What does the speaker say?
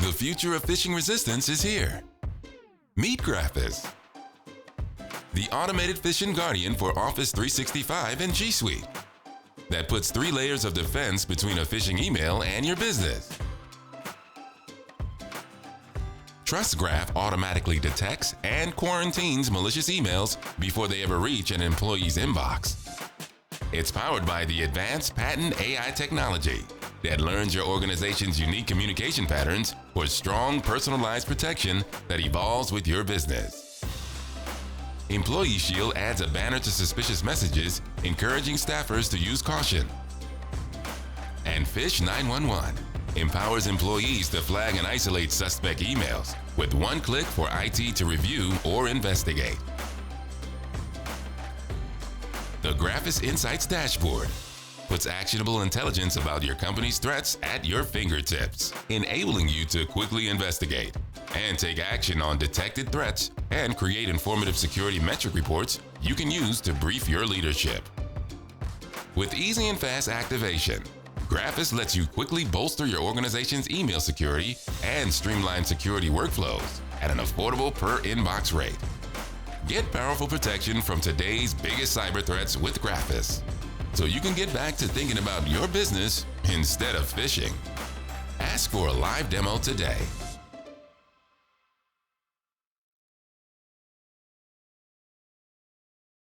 The future of phishing resistance is here. Meet Graphus, the automated phishing guardian for Office 365 and G Suite that puts 3 layers of defense between a phishing email and your business. TrustGraph automatically detects and quarantines malicious emails before they ever reach an employee's inbox. It's powered by the advanced patent AI technology that learns your organization's unique communication patterns for strong personalized protection that evolves with your business. Employee Shield adds a banner to suspicious messages, encouraging staffers to use caution. And Phish 911 empowers employees to flag and isolate suspect emails with one click for IT to review or investigate. The Graphus Insights Dashboard puts actionable intelligence about your company's threats at your fingertips, enabling you to quickly investigate and take action on detected threats and create informative security metric reports you can use to brief your leadership. With easy and fast activation, Graphus lets you quickly bolster your organization's email security and streamline security workflows at an affordable per-inbox rate. Get powerful protection from today's biggest cyber threats with Graphus, so you can get back to thinking about your business instead of phishing. Ask for a live demo today.